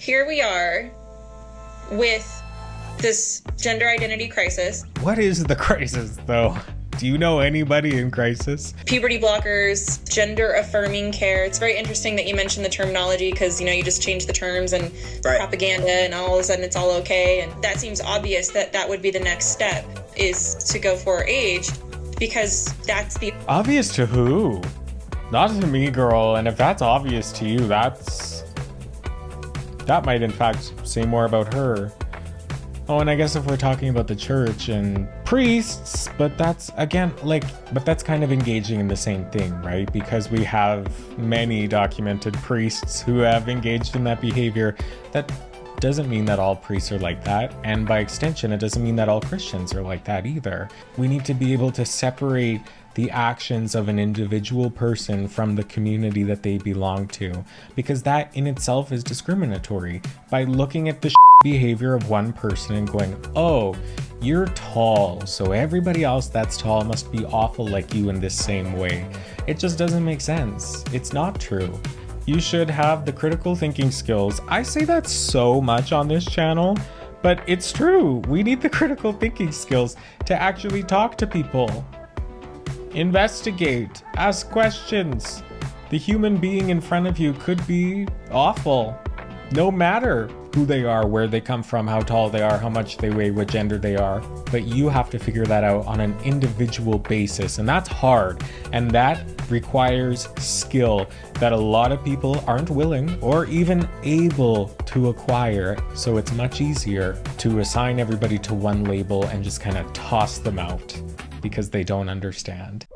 Here we are with this gender identity crisis. What is the crisis, though? Do you know anybody in crisis? Puberty blockers, gender affirming care. It's very interesting that you mentioned the terminology because, you just change the terms and propaganda and all of a sudden it's all okay. And that seems obvious that would be the next step, is to go for age, because that's the... Obvious to who? Not to me, girl. And if that's obvious to you, that might in fact say more about her. Oh, and I guess if we're talking about the church and priests, but that's again, but that's kind of engaging in the same thing, right? Because we have many documented priests who have engaged in that behavior. That doesn't mean that all priests are like that. And by extension, it doesn't mean that all Christians are like that either. We need to be able to separate the actions of an individual person from the community that they belong to, because that in itself is discriminatory. By looking at the behavior of one person and going, oh, you're tall, so everybody else that's tall must be awful like you in this same way. It just doesn't make sense. It's not true. You should have the critical thinking skills. I say that so much on this channel, but it's true. We need the critical thinking skills to actually talk to people. Investigate, ask questions. The human being in front of you could be awful, no matter who they are, where they come from, how tall they are, how much they weigh, what gender they are. But you have to figure that out on an individual basis, and that's hard. And that requires skill that a lot of people aren't willing or even able to acquire. So it's much easier to assign everybody to one label and just kind of toss them out because they don't understand.